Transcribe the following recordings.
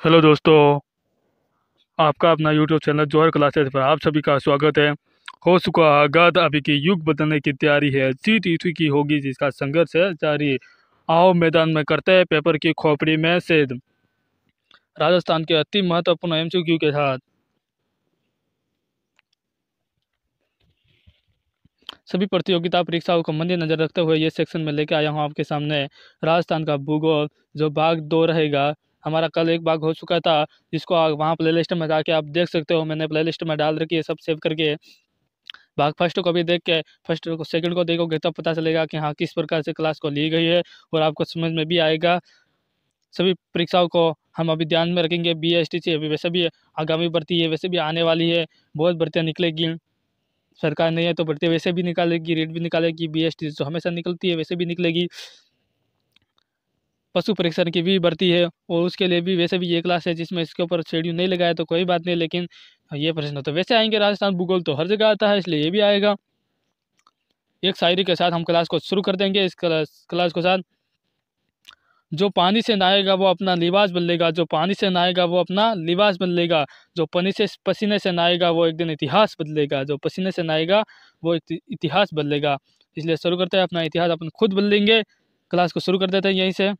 Hello दोस्तों। आपका अपना यूट्यूब चैनल जौहर क्लासेस पर आप सभी का स्वागत है। हो चुका आगाज, अभी की युग बदलने की तैयारी है, जीत इसी की होगी जिसका संघर्ष है जारी। आओ मैदान में करते हैं पेपर की खोपड़ी में सेद। राजस्थान के अति महत्वपूर्ण एमसीक्यू के साथ सभी प्रतियोगिता परीक्षाओं को मद्देनजर रखते हुए ये सेक्शन में लेके आया हूँ आपके सामने। राजस्थान का भूगोल जो भाग 2 रहेगा। हमारा कल एक भाग हो चुका था, जिसको आप वहाँ प्ले लिस्ट में जाके आप देख सकते हो। मैंने प्ले लिस्ट में डाल रखी है, सब सेव करके। भाग फर्स्ट को भी देख के फर्स्ट को सेकंड को देखोगे तब पता चलेगा कि हाँ किस प्रकार से क्लास को ली गई है, और आपको समझ में भी आएगा। सभी परीक्षाओं को हम अभी ध्यान में रखेंगे। बीएसटी से अभी वैसे भी आगामी भर्ती है, वैसे भी आने वाली है, बहुत भर्तियाँ निकलेगी। सरकार नहीं है तो भर्ती वैसे भी निकालेगी, रेट भी निकालेगी। बीएसटी जो हमेशा निकलती है वैसे भी निकलेगी। पशु परीक्षण की भी भर्ती है, और उसके लिए भी वैसे भी ये क्लास है जिसमें इसके ऊपर शेड्यूल नहीं लगाया तो कोई बात नहीं, लेकिन ये प्रश्न तो वैसे आएंगे। राजस्थान भूगोल तो हर जगह आता है, इसलिए ये भी आएगा। एक शायरी के साथ हम क्लास को शुरू कर देंगे। इस क्लास के साथ, जो पानी से नहाएगा वो अपना लिबास बदलेगा, जो पानी से नहाएगा वो अपना लिबास बदलेगा, जो पसीने से नहाएगा वो एक दिन इतिहास बदलेगा, जो पसीने से नहाएगा वो इतिहास बदलेगा। इसलिए शुरू करते हैं, अपना इतिहास अपन खुद बदलेंगे। क्लास को शुरू कर देते हैं यहीं से।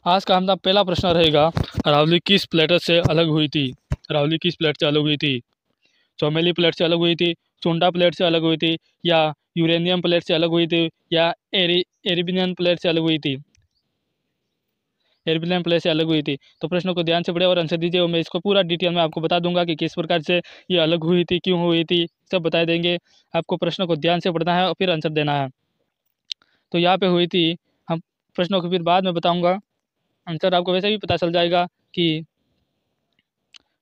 आज का हमारा पहला प्रश्न रहेगा, अरावली किस प्लेटर से अलग हुई थी? अरावली किस प्लेट से अलग हुई थी? चौमेली प्लेट से अलग हुई थी, चुंडा प्लेट से अलग हुई थी, या यूरेनियम प्लेट से अलग हुई थी, या एरिबिनियन प्लेट से अलग हुई थी? एरिबिनियन प्लेट से अलग हुई थी। तो प्रश्नों को ध्यान से पढ़े और आंसर दीजिए, और मैं इसको पूरा डिटेल में आपको बता दूंगा कि किस प्रकार से ये अलग हुई थी, क्यों हुई थी, सब बता देंगे। आपको प्रश्नों को ध्यान से पढ़ना है और फिर आंसर देना है। तो यहाँ पे हुई थी, हम प्रश्नों को फिर बाद में बताऊँगा, आंसर आपको वैसे भी पता चल जाएगा कि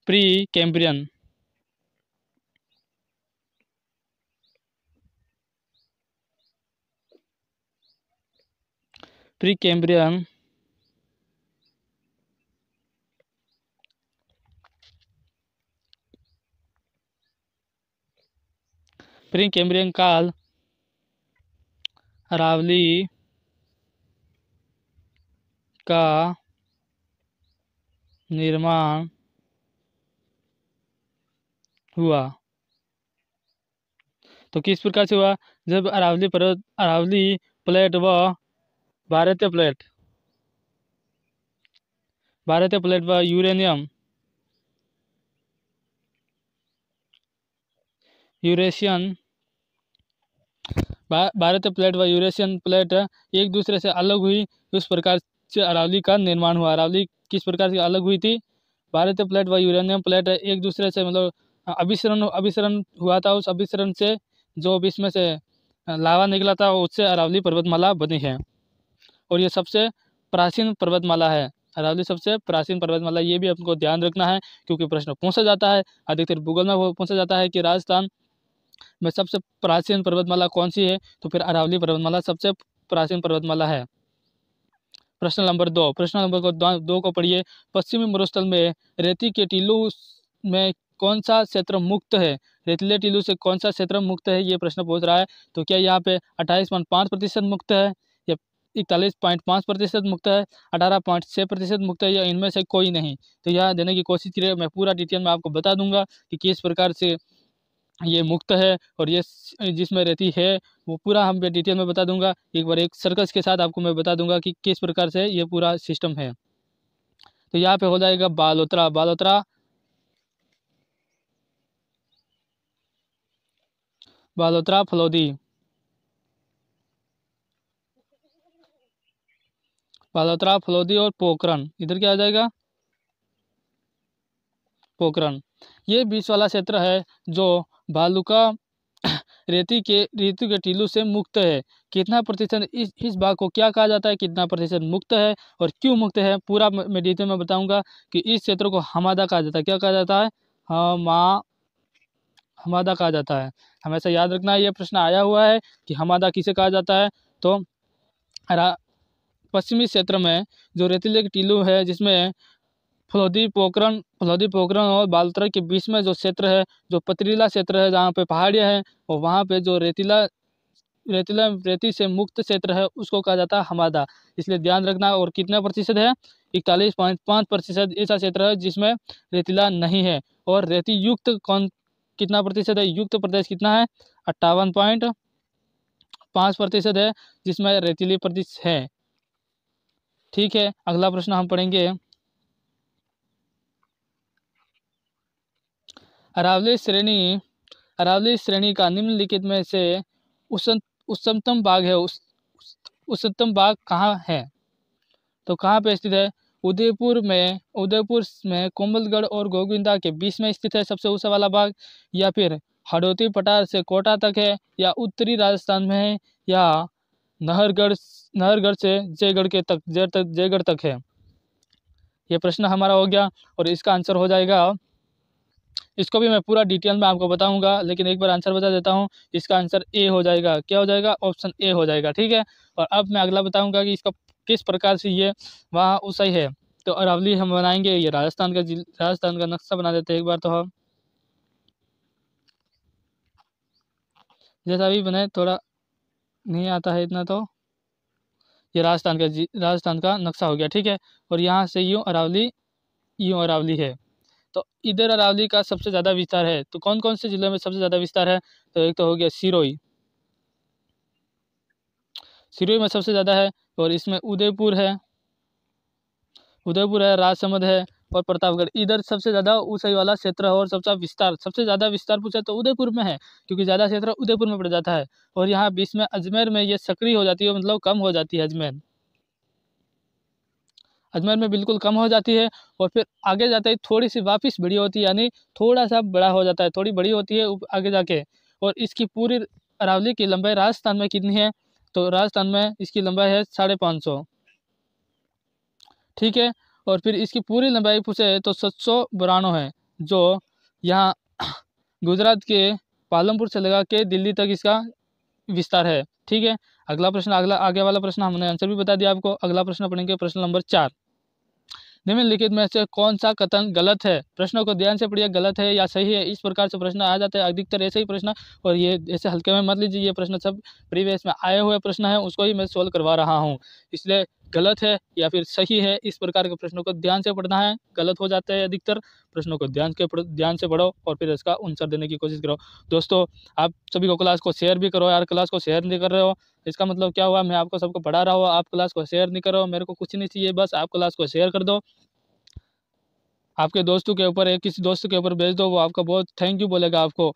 pre Cambrian. Pre Cambrian pre Cambrian काल अरावली का निर्माण हुआ। तो किस प्रकार से हुआ? जब अरावली प्लेट व भारतीय प्लेट व यूरेशियन भारतीय प्लेट व यूरेशियन प्लेट एक दूसरे से अलग हुई, उस प्रकार से अरावली का निर्माण हुआ। अरावली किस प्रकार से अलग हुई थी? भारतीय प्लेट व यूरेनियम प्लेट एक दूसरे से मतलब अभिसरण हुआ था। उस अभिसरण से जो भी इसमें से लावा निकला था, उससे अरावली पर्वतमाला बनी है, और ये सबसे प्राचीन पर्वतमाला है। अरावली सबसे प्राचीन पर्वतमाला, ये भी आपको ध्यान रखना है, क्योंकि प्रश्न पूछा जाता है, अधिकतर भूगोल में वो पूछा जाता है कि राजस्थान में सबसे प्राचीन पर्वतमाला कौन सी है, तो फिर अरावली पर्वतमाला सबसे प्राचीन पर्वतमाला है। प्रश्न नंबर 2, प्रश्न नंबर 2 को पढ़िए। पश्चिमी मरुस्थल में रेती के टीलू में कौन सा क्षेत्र मुक्त है? रेतीले टीलू से कौन सा क्षेत्र मुक्त है, ये प्रश्न पूछ रहा है। तो क्या यहाँ पे 28.5% मुक्त है, या 41.5% मुक्त है, 18.6% मुक्त है, या इनमें से कोई नहीं? तो यह देने की कोशिश करिए, मैं पूरा डिटेल में आपको बता दूंगा कि किस प्रकार से ये मुक्त है, और ये जिसमें रहती है वो पूरा हम डिटेल में बता दूंगा। एक बार एक सर्कस के साथ आपको मैं बता दूंगा कि किस प्रकार से ये पूरा सिस्टम है। तो यहाँ पे हो जाएगा बालोतरा। बालोतरा फलोदी, बालोतरा फलोदी और पोखरण, इधर क्या आ जाएगा? पोखरण। ये बीच वाला क्षेत्र है जो भालुका रेती के टीलू से मुक्त है। कितना प्रतिशत इस भाग को क्या कहा जाता है, कितना प्रतिशत मुक्त है और क्यों मुक्त है, पूरा मैं डिटेल में बताऊंगा। कि इस क्षेत्र को हमादा कहा जाता है। क्या कहा जाता है? हमादा कहा जाता है। हमेशा याद रखना है, ये प्रश्न आया हुआ है कि हमादा किसे कहा जाता है। तो पश्चिमी क्षेत्र में जो रेतीले के टीलू है, जिसमें फलोदी पोखरण और बालोतरा के बीच में जो क्षेत्र है, जो पथरीला क्षेत्र है, जहाँ पे पहाड़ियाँ हैं, और वहाँ पे जो रेतीला रेतीला रेती से मुक्त क्षेत्र है उसको कहा जाता है हमादा। इसलिए ध्यान रखना। और कितना प्रतिशत है? 41.5% ऐसा क्षेत्र है जिसमें रेतीला नहीं है। और रेती युक्त कौन कितना प्रतिशत है? युक्त प्रदेश कितना है? 58.5% है जिसमें रेतीली प्रदेश है। ठीक है, अगला प्रश्न हम पढ़ेंगे। अरावली श्रेणी का निम्नलिखित में से उच्चतम भाग है उच्चतम भाग कहाँ है? तो कहाँ पे स्थित है? उदयपुर में कोमलगढ़ और गोविंदा के बीच में स्थित है सबसे ऊंचा वाला भाग, या फिर हडोती पठार से कोटा तक है, या उत्तरी राजस्थान में है, या नहरगढ़ से जयगढ़ तक है। ये प्रश्न हमारा हो गया और इसका आंसर हो जाएगा, इसको भी मैं पूरा डिटेल में आपको बताऊंगा, लेकिन एक बार आंसर बता देता हूँ। इसका आंसर ए हो जाएगा। क्या हो जाएगा? ऑप्शन ए हो जाएगा। ठीक है, और अब मैं अगला बताऊंगा कि इसका किस प्रकार से ये वहाँ ऊंचाई है। तो अरावली हम बनाएंगे, ये राजस्थान का नक्शा बना देते हैं एक बार। तो हम जैसा भी बने, थोड़ा नहीं आता है इतना, तो ये राजस्थान का नक्शा हो गया। ठीक है, और यहाँ से यूँ अरावली है। तो इधर अरावली का सबसे ज़्यादा विस्तार है। तो कौन कौन से जिले में सबसे ज़्यादा विस्तार है? तो एक तो हो गया सिरोही में सबसे ज़्यादा है, और इसमें उदयपुर है, राजसमंद है और प्रतापगढ़। इधर सबसे ज़्यादा ऊंचाई वाला क्षेत्र है और सबसे ज़्यादा विस्तार पूछा तो उदयपुर में है, क्योंकि ज़्यादा क्षेत्र उदयपुर में पड़ जाता है। और यहाँ बीच में अजमेर में ये सक्रिय हो जाती है, मतलब कम हो जाती है। अजमेर में बिल्कुल कम हो जाती है, और फिर आगे जाते ही थोड़ी सी वापस बड़ी होती है, यानी थोड़ा सा बड़ा हो जाता है, थोड़ी बड़ी होती है आगे जाके। और इसकी पूरी अरावली की लंबाई राजस्थान में कितनी है? तो राजस्थान में इसकी लंबाई है 550। ठीक है, और फिर इसकी पूरी लंबाई पूछे तो 792 है, जो यहाँ गुजरात के पालमपुर से लगा के दिल्ली तक इसका विस्तार है। ठीक है, अगला प्रश्न, आगे वाला प्रश्न हमने आंसर भी बता दिया आपको। अगला प्रश्न पढ़ेंगे, प्रश्न नंबर 4। निम्नलिखित में से कौन सा कथन गलत है? प्रश्नों को ध्यान से पढ़िए, गलत है या सही है, इस प्रकार से प्रश्न आ जाते हैं अधिकतर ऐसे ही प्रश्न। और ये ऐसे हल्के में मत लीजिए, ये प्रश्न सब प्रीवियस में आए हुए प्रश्न है, उसको ही मैं सोल्व करवा रहा हूँ। इसलिए गलत है या फिर सही है, इस प्रकार के प्रश्नों को ध्यान से पढ़ना है। गलत हो जाते हैं अधिकतर, प्रश्नों को ध्यान से पढ़ो और फिर इसका आंसर देने की कोशिश करो। दोस्तों, आप सभी को क्लास को शेयर भी करो यार। क्लास को शेयर नहीं कर रहे हो, इसका मतलब क्या हुआ? मैं आपको सबको पढ़ा रहा हूँ, आप क्लास को शेयर नहीं करो। मेरे को कुछ नहीं चाहिए, बस आप क्लास को शेयर कर दो, आपके दोस्तों के ऊपर, किसी दोस्त के ऊपर भेज दो, वो आपका बहुत थैंक यू बोलेगा आपको।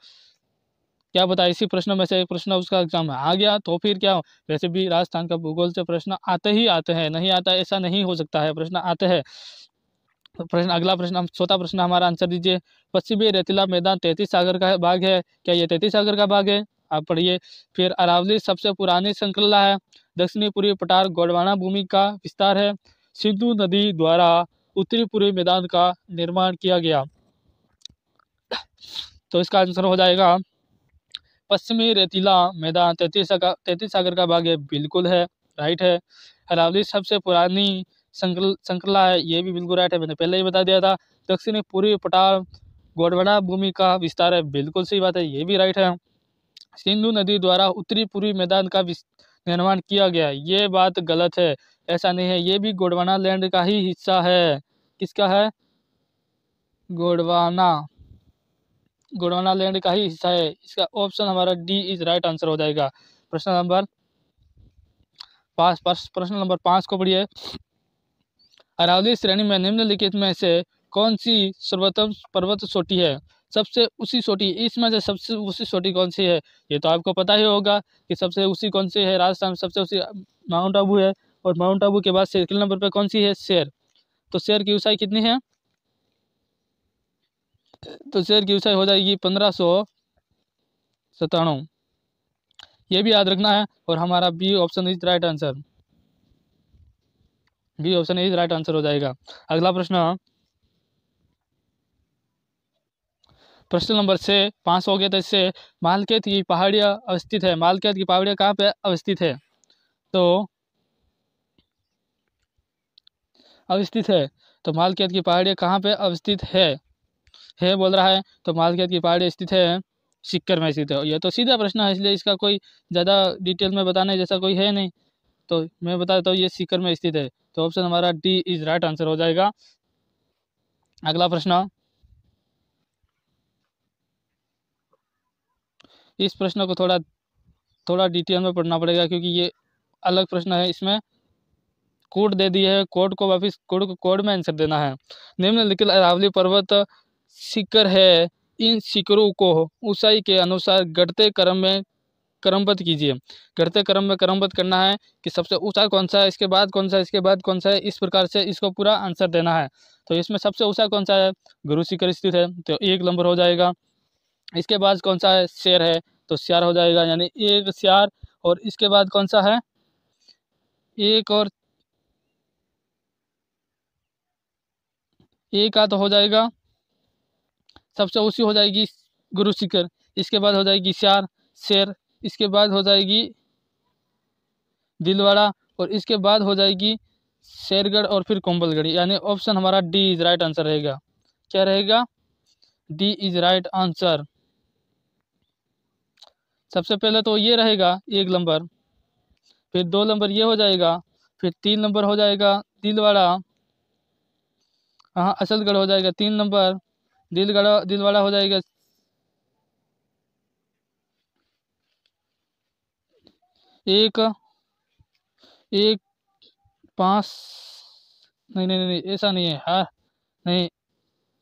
क्या पता इसी प्रश्न में से एक प्रश्न उसका एग्जाम में आ गया तो फिर क्या हो। वैसे भी राजस्थान का भूगोल से प्रश्न आते ही आते हैं, नहीं आता ऐसा नहीं हो सकता है, प्रश्न आते हैं। अगला प्रश्न, चौथा प्रश्न हमारा आंसर दीजिए। पश्चिमी रेतीला मैदान 33 सागर का भाग है, क्या ये 33 सागर का भाग है? आप पढ़िए। फिर अरावली सबसे पुरानी श्रृंखला है, दक्षिणी पूर्वी पठार गोंडवाना भूमि का विस्तार है, सिंधु नदी द्वारा उत्तरी पूर्वी मैदान का निर्माण किया गया। तो इसका आंसर हो जाएगा पश्चिमी रेतीला मैदान 33 सागर का भाग है, बिल्कुल है, राइट है। अरावली सबसे पुरानी श्रृंखला है, ये भी बिल्कुल राइट है, मैंने पहले ही बता दिया था। दक्षिणी पूर्वी पठार गोंडवाना भूमि का विस्तार है, बिल्कुल सही बात है, ये भी राइट है। सिंधु नदी द्वारा उत्तरी पूर्वी मैदान का निर्माण किया गया, ये बात गलत है, ऐसा नहीं है, ये भी गोंडवाना लैंड का ही हिस्सा है। किसका है? गोंडवाना लैंड का ही हिस्सा है। इसका ऑप्शन हमारा डी इज राइट आंसर हो जाएगा। प्रश्न नंबर 5 को पढ़िए। अरावली श्रेणी में निम्नलिखित में से कौन सी सर्वोत्तम पर्वत चोटी है? सबसे ऊंची चोटी, इसमें से सबसे ऊंची चोटी कौन सी है? ये तो आपको पता ही होगा कि सबसे ऊंची कौन सी है। राजस्थान में सबसे ऊंची माउंट आबू है, और माउंट आबू के बाद सेकंड नंबर पर कौन सी है? शेर। तो शेर की ऊंचाई कितनी है? तो शेर की ऊंचाई हो जाएगी 1597। ये भी याद रखना है, और हमारा B option is right answer. B option is right answer हो जाएगा। अगला प्रश्न, प्रश्न नंबर 5 हो गया था। इससे मालखेत की पहाड़ियाँ अवस्थित है। मालखेत की पहाड़ियाँ कहाँ पे अवस्थित है? तो मालखेत की पहाड़ियाँ कहाँ पे अवस्थित है बोल रहा है। तो मालखेत की पहाड़ी स्थित है सीकर में स्थित है। यह तो सीधा प्रश्न है, इसलिए इसका कोई ज़्यादा डिटेल में बताने जैसा कोई है नहीं, तो मैं बता देता हूँ ये सीकर में स्थित है। तो ऑप्शन हमारा डी इज राइट आंसर हो जाएगा। अगला प्रश्न, इस प्रश्न को थोड़ा डिटेल में पढ़ना पड़ेगा क्योंकि ये अलग प्रश्न है। इसमें कोड दे दिए है, कोड को वापिस कोड में आंसर देना है। निम्नलिखित अरावली पर्वत शिखर है, इन शिखरों को ऊंचाई के अनुसार घटते क्रम में क्रमबद्ध कीजिए। घटते क्रम में क्रमबद्ध करना है कि सबसे ऊंचा कौन सा है, इसके बाद कौन सा है, इसके बाद कौन सा है, इस प्रकार से इसको पूरा आंसर देना है। तो इसमें सबसे ऊंचा कौन सा है, गुरु शिखर स्थित है, तो 1 नंबर हो जाएगा। इसके बाद कौन सा है, शेर है, तो स्यार हो जाएगा, यानी 1 स्यार। और इसके बाद कौन सा है, 1 और 1 का तो हो जाएगा, सबसे ऊंची हो जाएगी गुरु शिखर, इसके बाद हो जाएगी स्यार शेर, इसके बाद हो जाएगी दिलवाड़ा, और इसके बाद हो जाएगी शेरगढ़ और फिर कोम्बलगढ़, यानी ऑप्शन हमारा डी इज राइट आंसर रहेगा। क्या रहेगा, डी इज राइट आंसर। सबसे पहले तो ये रहेगा 1 नंबर, फिर 2 नंबर ये हो जाएगा, फिर 3 नंबर हो जाएगा दिलवाड़ा, हाँ असलगढ़ हो जाएगा 3 नंबर, दिलवाड़ा हो जाएगा 1 1 5, नहीं नहीं नहीं ऐसा नहीं है, हाँ नहीं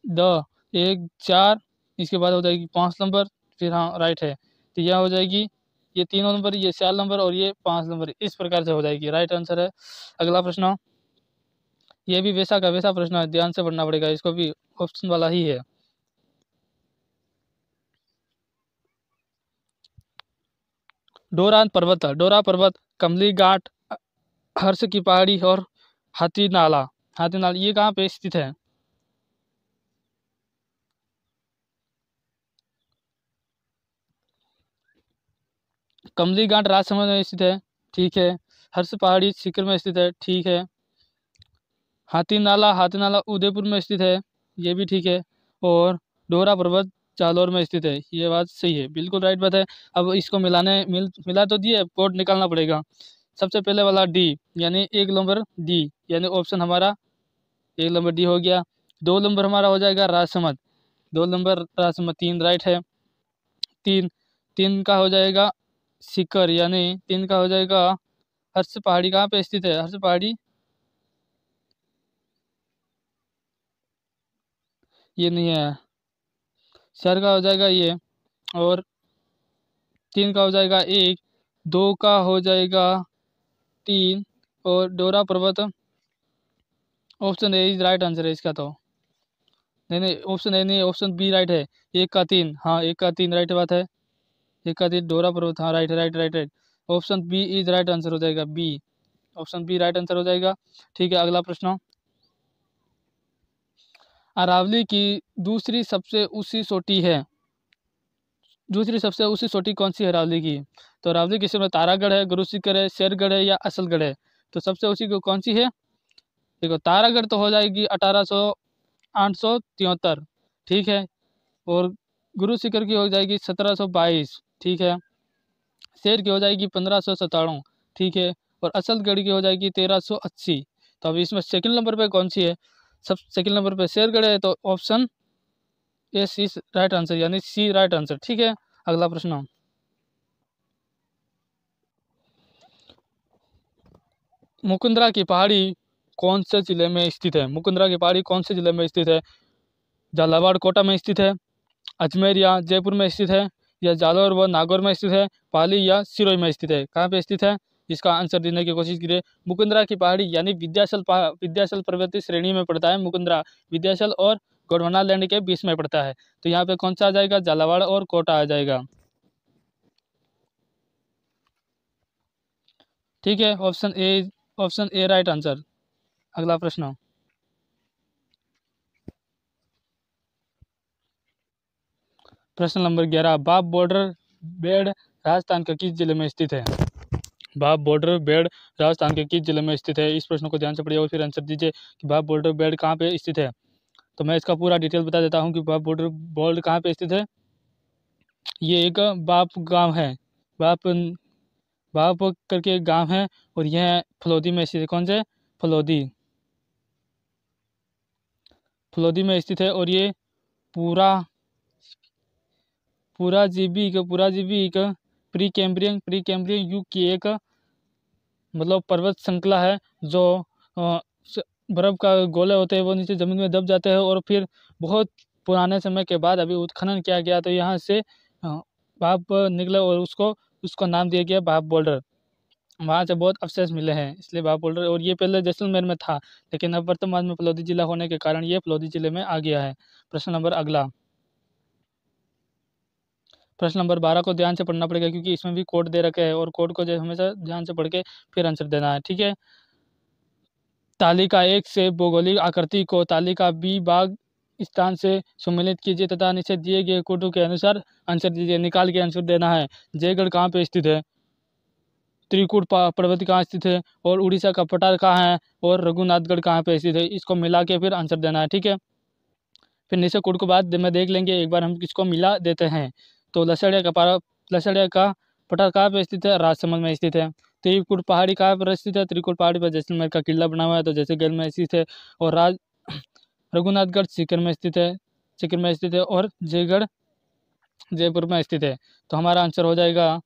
2 1 4, इसके बाद हो जाएगी 5 नंबर, फिर हाँ राइट है, तो यह हो जाएगी ये 3 नंबर, ये 4 नंबर और ये 5 नंबर, इस प्रकार से हो जाएगी, राइट आंसर है। अगला प्रश्न, ये भी वैसा का वैसा प्रश्न है, ध्यान से पढ़ना पड़ेगा, इसको भी ऑप्शन वाला ही है। डोरा पर्वत, कमली घाट, हर्ष की पहाड़ी और हाथी नाला ये कहाँ पे स्थित है, कमली घाट राजसमंद में स्थित है, ठीक है। हर्ष पहाड़ी सीकर में स्थित है, ठीक है। हाथी नाला उदयपुर में स्थित है, ये भी ठीक है। और डोरा पर्वत जालौर में स्थित है, ये बात सही है, बिल्कुल राइट बात है। अब इसको मिला तो दिए, कोड निकालना पड़ेगा। सबसे पहले वाला डी, यानी 1 नंबर डी, यानी ऑप्शन हमारा 1 नंबर डी हो गया। 2 नंबर हमारा हो जाएगा राजसमंद, 2 नंबर राजसमंद, 3 राइट है। 3 का हो जाएगा सीकर, यानी 3 का हो जाएगा हर्ष पहाड़ी, कहाँ पे स्थित है हर्ष पहाड़ी, ये नहीं है, शहर का हो जाएगा ये, और 3 का हो जाएगा 1, 2 का हो जाएगा 3, और डोरा पर्वत option A is right answer है इसका तो, नहीं ऑप्शन ए नहीं, ऑप्शन बी राइट है। 1 का 3, हाँ 1 का 3 राइट बात है, 1 का 3 डोरा पर्वत, हाँ right right right right, option B is right answer हो जाएगा, B, option B right answer हो जाएगा। ठीक है, अगला प्रश्न, अरावली की दूसरी सबसे ऊंची चोटी है, दूसरी सबसे ऊंची चोटी कौन सी है अरावली की, तो अरावली की में तारागढ़ है, गुरु शिखर है, शेरगढ़ है या असलगढ़ है, तो सबसे ऊंची कौन सी है, देखो तारागढ़ तो हो जाएगी 873, ठीक है। और गुरु शिखर की हो जाएगी 1722, ठीक है। शेर की हो जाएगी 1597, ठीक है। और असलगढ़ की हो जाएगी 1380। तो अब इसमें सेकंड नंबर पे कौन सी है, सब सेकंड नंबर पे शेरगढ़ है, तो option A C right answer, यानी सी राइट आंसर, ठीक है। अगला प्रश्न, मुकुंदरा की पहाड़ी कौन से जिले में स्थित है, मुकुंदरा की पहाड़ी कौन से जिले में स्थित है, झालावाड़ कोटा में स्थित है, अजमेर या जयपुर में स्थित है, या जालौर व नागौर में स्थित है, पाली या सिरोही में स्थित है, कहाँ पे स्थित है, इसका आंसर देने की कोशिश कीजिए। मुकुंदरा की पहाड़ी यानी विद्याचल पर्वतीय श्रेणी में पड़ता है मुकुंदरा, विद्याचल और गोंडवाना लैंड के बीच में पड़ता है, तो यहाँ पे कौन सा आ जाएगा, झालावाड़ और कोटा आ जाएगा, ठीक है। Option A right answer. अगला प्रश्न, प्रश्न नंबर 11, बाप बॉर्डर बेड़ राजस्थान के किस जिले में स्थित है, बाप बॉर्डर बेड़ राजस्थान के किस जिले में स्थित है, इस प्रश्न को ध्यान से पढ़िए और फिर आंसर दीजिए कि बाप बॉर्डर बेड़ कहाँ पे स्थित है। तो मैं इसका पूरा डिटेल बता देता हूँ कि बाप बॉर्डर कहाँ पे स्थित है। ये एक बाप गांव है, बाप बाप करके एक गांव है और यह फलोदी में स्थित है। कौन से? फलोदी, फलोदी में स्थित है। और ये पूरा पूरा जीवी एक प्री कैम्ब्रियन युग की एक मतलब पर्वत श्रृंखला है जो बर्फ का गोले होते हैं वो नीचे ज़मीन में दब जाते हैं और फिर बहुत पुराने समय के बाद अभी उत्खनन किया गया तो यहाँ से भाप निकले और उसको नाम दिया गया भाप बोल्डर। वहाँ से बहुत अवशेष मिले हैं इसलिए भाप बोल्डर। और ये पहले जैसलमेर में था लेकिन अब वर्तमान में फलोदी जिला होने के कारण ये फलोदी जिले में आ गया है। प्रश्न नंबर अगला, प्रश्न नंबर 12 को ध्यान से पढ़ना पड़ेगा क्योंकि इसमें भी कोड दे रखे हैं और कोड को जो हमेशा ध्यान से पढ़ के फिर आंसर देना है। ठीक है। तालिका 1 से भौगोलिक आकृति को तालिका बी भाग स्थान से सम्मिलित कीजिए तथा नीचे दिए गए कोडों के अनुसार आंसर दीजिए। निकाल के आंसर देना है। जयगढ़ कहाँ पे स्थित है, त्रिकूट पर्वत कहाँ स्थित है और उड़ीसा का पठार कहाँ है और रघुनाथगढ़ कहाँ पे स्थित है, इसको मिला के फिर आंसर देना है। ठीक है। फिर नीचे कोड को बाद में देख लेंगे, एक बार हम किसको मिला देते हैं। तो लसड़िया का पठार कहाँ पे स्थित है, राजसमंद में स्थित है। त्रिकूट पहाड़ी कहाँ पर स्थित है, त्रिकूट पहाड़ी पर जैसलमेर का किला बना हुआ है तो जैसलमेर में स्थित है। और रघुनाथगढ़ सीकर में स्थित है और जयगढ़ जयपुर में स्थित है। तो हमारा आंसर हो जाएगा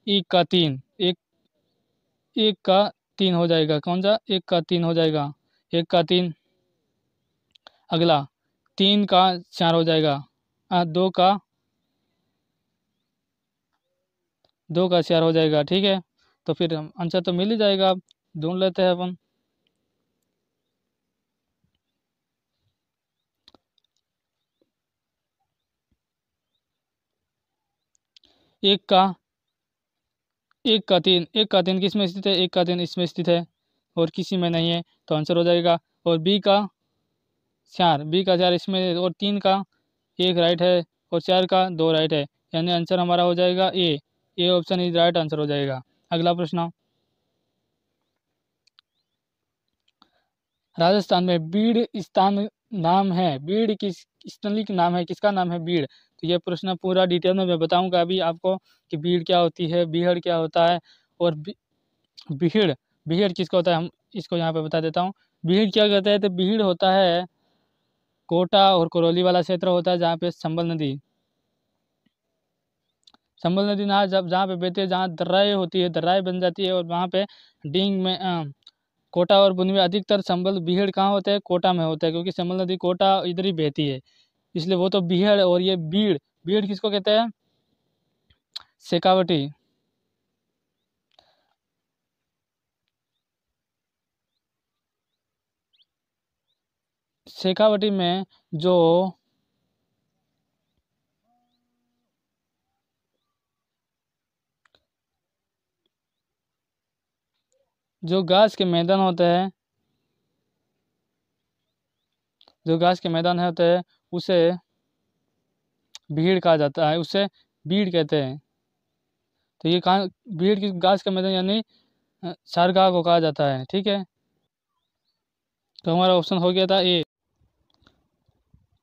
एक का 3, एक का 3 हो जाएगा। कौन सा? 1 का 3 हो जाएगा, 1 का 3। अगला 3 का 4 हो जाएगा, 2 का 4 हो जाएगा। ठीक है। तो फिर आंसर तो मिल ही जाएगा, ढूंढ लेते हैं अपन। एक का तीन किस में स्थित है, 1 का 3 इसमें स्थित है और किसी में नहीं है तो आंसर हो जाएगा। और बी का 4 इसमें और 3 का 1 राइट है और 4 का 2 राइट है, यानी आंसर हमारा हो जाएगा A option is right answer हो जाएगा। अगला प्रश्न, राजस्थान में बीड़ स्थान नाम है, बीड़ किस स्थली का नाम है, किसका नाम है बीड़। तो ये प्रश्न पूरा डिटेल में मैं बताऊंगा अभी आपको कि बीड़ क्या होती है, बीहड़ क्या होता है और बीहड़ बीहड़ किसका होता है, हम इसको यहाँ पे बता देता हूँ। बीहड़ क्या कहते हैं, तो बीहड़ होता है कोटा और करौली वाला क्षेत्र होता है जहाँ पे संबल नदी ना जहाँ पे बहती है, जहाँ दर्राएँ होती है, दर्राएँ बन जाती है और वहाँ पे डींग में कोटा और बुनी में अधिकतर संबल बीहड़ कहाँ होता है, कोटा में होता है क्योंकि संबल नदी कोटा इधर ही बहती है इसलिए वो तो बीहड़। और ये बीड़ बीड़ किसको कहते हैं, शेखावटी। शेखावटी में जो घास के मैदान होते हैं, जो घास के मैदान होते हैं उसे भीड़ कहा जाता है, उसे बीड़ कहते हैं। तो ये कहाँ भीड़ की घास का मैदान यानी चारगाह को कहा जाता है। ठीक है। तो हमारा ऑप्शन हो गया था ए।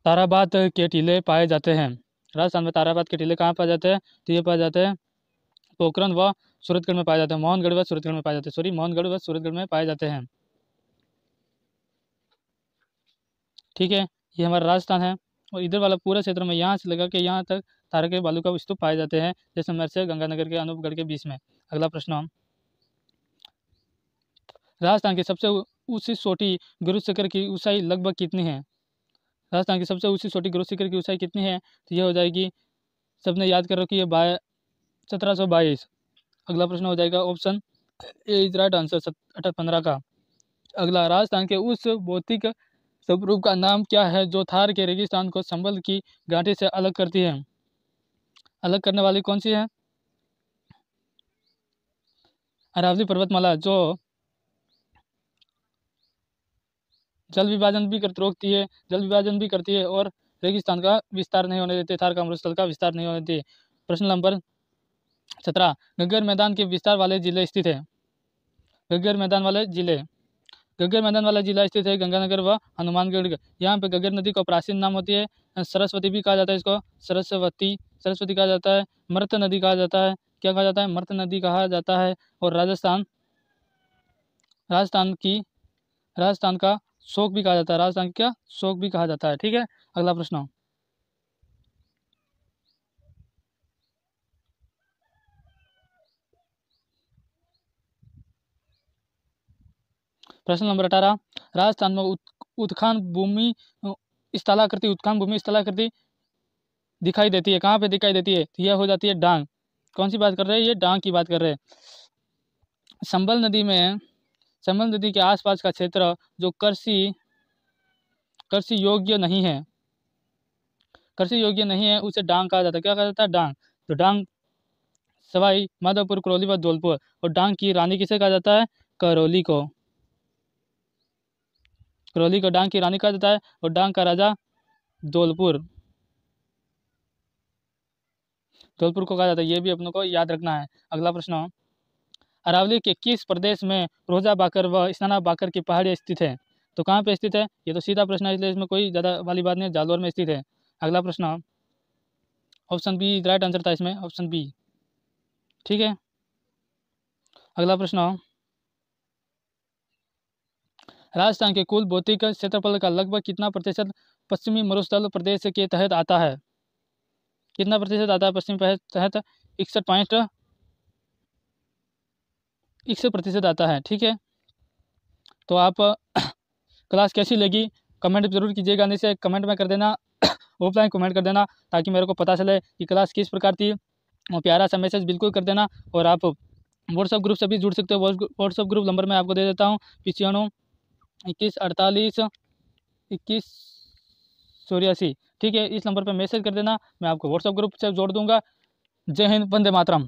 ताराबाद के टीले पाए जाते हैं, राजस्थान में ताराबाद के टीले कहाँ पाए जाते हैं, तो ये पाए जाते हैं पोखरण व सूरतगढ़ में पाए जाते हैं, मोहनगढ़ व सूरतगढ़ में पाए जाते हैं, मोहनगढ़ व सूरतगढ़ में पाए जाते हैं। ठीक है। ये हमारा राजस्थान है और इधर वाला पूरा क्षेत्र में यहाँ से लगा के यहाँ तक तारा के बालू का स्तूप पाए जाते हैं जैसलमेर से गंगानगर के अनूपगढ़ के बीच में। अगला प्रश्न, राजस्थान की सबसे ऊंची चोटी गुरु शिखर की ऊंचाई लगभग कितनी है, राजस्थान की सबसे ऊंची चोटी गुरु शिखर की ऊंचाई कितनी है, तो ये हो जाएगी, सबने याद कर रखी है 1722। अगला प्रश्न हो जाएगा option A is right answer 1815 का। अगला, राजस्थान के उस भौतिक स्वरूप का नाम क्या है जो थार के रेगिस्तान को संबल की घाटी से अलग करती है, अलग करने वाली कौन सी है, अरावली पर्वतमाला जो जल विभाजन भी कर रोकती है, जल विभाजन भी करती है और रेगिस्तान का विस्तार नहीं होने देती, थार का मरुस्थल का विस्तार नहीं होने देती। प्रश्न नंबर 17, घग्गर मैदान के विस्तार वाले जिले स्थित है, घग्गर मैदान वाले जिले, घग्गर मैदान वाला जिला स्थित है गंगानगर व हनुमानगढ़। यहाँ पे घग्गर नदी का प्राचीन नाम होती है सरस्वती भी कहा जाता है, इसको सरस्वती कहा जाता है, मृत नदी कहा जाता है, क्या कहा जाता है, मृत नदी कहा जाता है। और राजस्थान का शोक भी कहा जाता है, राजस्थान का शोक भी कहा जाता है। ठीक है, अगला प्रश्न। प्रश्न नंबर 18, राजस्थान में उत्खान भूमि स्थलाकृति दिखाई देती है, कहाँ पे दिखाई देती है? तो यह हो जाती है डांग। कौन सी बात कर रहे हैं? ये डांग की बात कर रहे हैं। संबल नदी के आसपास का क्षेत्र जो कृषि योग्य नहीं है, उसे डांग कहा जाता है। क्या कहा जाता है? डांग। तो डांग सवाई माधोपुर, करौली व धौलपुर। और डांग की रानी किसे कहा जाता है? करौली को डांग की रानी कहा जाता है। और डांग का राजा धौलपुर को कहा जाता है। ये भी अपनों को याद रखना है। अगला प्रश्न, अरावली के किस प्रदेश में रोजा बाकर व स्नाना बाकर की पहाड़ी स्थित है? तो कहाँ पे स्थित है? ये तो सीधा प्रश्न है, इसलिए इसमें कोई ज़्यादा वाली बात नहीं है। जालौर में स्थित है। अगला प्रश्न, ऑप्शन बी राइट आंसर था इसमें, ऑप्शन बी। ठीक है, अगला प्रश्न, राजस्थान के कुल भौतिक क्षेत्रफल का लगभग कितना प्रतिशत पश्चिमी मरुस्थल प्रदेश के तहत आता है? कितना प्रतिशत आता है पश्चिमी तहत? 61% आता है। ठीक है, तो आप क्लास कैसी लगी कमेंट जरूर कीजिएगा, नहीं से कमेंट में कर देना ऑफलाइन कमेंट कर देना, ताकि मेरे को पता चले कि क्लास किस प्रकार थी। और प्यारा सा मैसेज बिल्कुल कर देना। और आप व्हाट्सअप ग्रुप से भी जुड़ सकते हो। व्हाट्सअप ग्रुप नंबर मैं आपको दे देता हूँ, 9521482184। ठीक है, इस नंबर पर मैसेज कर देना, मैं आपको व्हाट्सअप ग्रुप से जोड़ दूंगा। जय हिंद, वंदे मातरम।